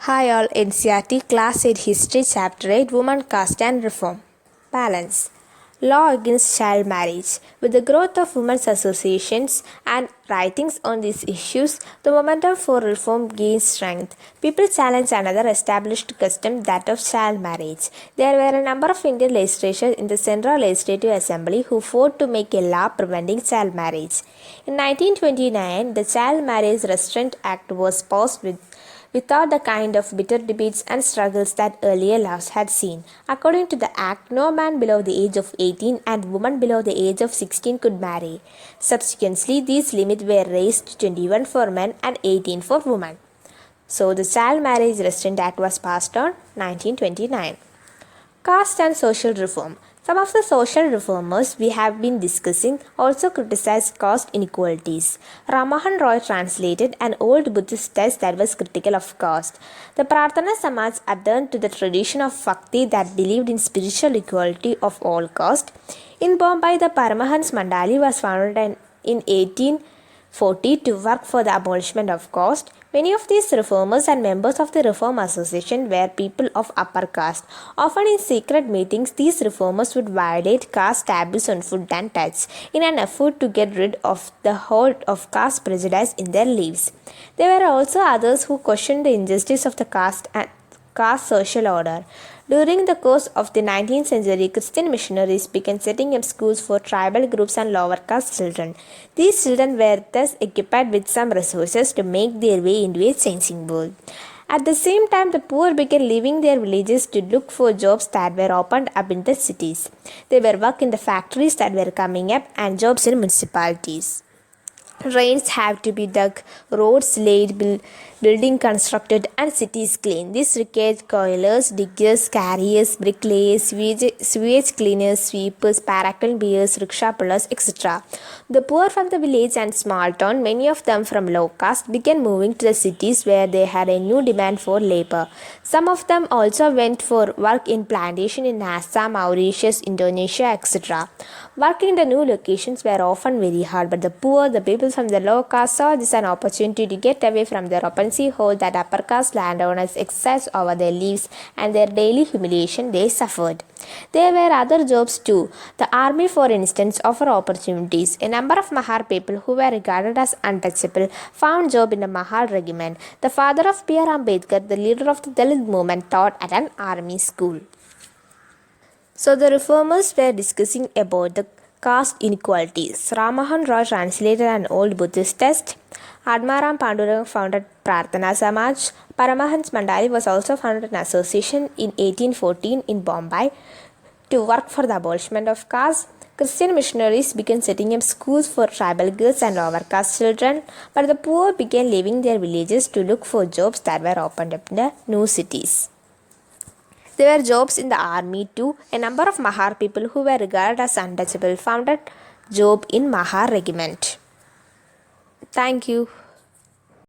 Hi all, NCERT Class 8 History Chapter 8 Women, Caste and Reform. Balance. Law against child marriage. With the growth of women's associations and writings on these issues, the momentum for reform gains strength. People challenge another established custom, that of child marriage. There were a number of Indian legislators in the Central Legislative Assembly who fought to make a law preventing child marriage. In 1929, the Child Marriage Restraint Act was passed without the kind of bitter debates and struggles that earlier laws had seen. According to the Act, no man below the age of 18 and woman below the age of 16 could marry. Subsequently, these limits were raised to 21 for men and 18 for women. So, the Child Marriage Restraint Act was passed on 1929. Caste and social reform. Some of the social reformers we have been discussing also criticized caste inequalities. Ramahan Roy translated an old Buddhist text that was critical of caste. The Prarthana Samaj adhered to the tradition of Bhakti that believed in spiritual equality of all caste. In Bombay, the Paramahans Mandali was founded in 1840 to work for the abolishment of caste. Many of these reformers and members of the Reform Association were people of upper caste. Often in secret meetings, these reformers would violate caste taboos on food and touch in an effort to get rid of the hold of caste prejudice in their lives. There were also others who questioned the injustice of the caste social order. During the course of the 19th century, Christian missionaries began setting up schools for tribal groups and lower caste children. These children were thus equipped with some resources to make their way into a changing world. At the same time, the poor began leaving their villages to look for jobs that were opened up in the cities. They were work in the factories that were coming up and jobs in municipalities. Drains have to be dug, roads laid, building constructed, and cities cleaned. This required coilers, diggers, carriers, bricklayers, sewage cleaners, sweepers, paracle bearers, rickshaw pullers, etc. The poor from the village and small town, many of them from low caste, began moving to the cities where they had a new demand for labor. Some of them also went for work in plantation in Assam, Mauritius, Indonesia, etc. Working in the new locations were often very hard, but the poor, the people from the low caste, saw this an opportunity to get away from the rapacy hold that upper caste landowners exercised over their lives and their daily humiliation they suffered. There were other jobs too. The army, for instance, offered opportunities. A number of Mahar people who were regarded as untouchable found job in the Mahar regiment. The father of B.R. Ambedkar, the leader of the Dalit movement, taught at an army school. So the reformers were discussing about the caste inequalities. Ramahan Roy translated an old Buddhist text. Admaram Pandurang founded Prarthana Samaj. Paramahans Mandali was also founded an association in 1814 in Bombay to work for the abolishment of caste. Christian missionaries began setting up schools for tribal girls and lower caste children, but the poor began leaving their villages to look for jobs that were opened up in the new cities. There were jobs in the army too. A number of Mahar people who were regarded as untouchable found a job in Mahar regiment. Thank you.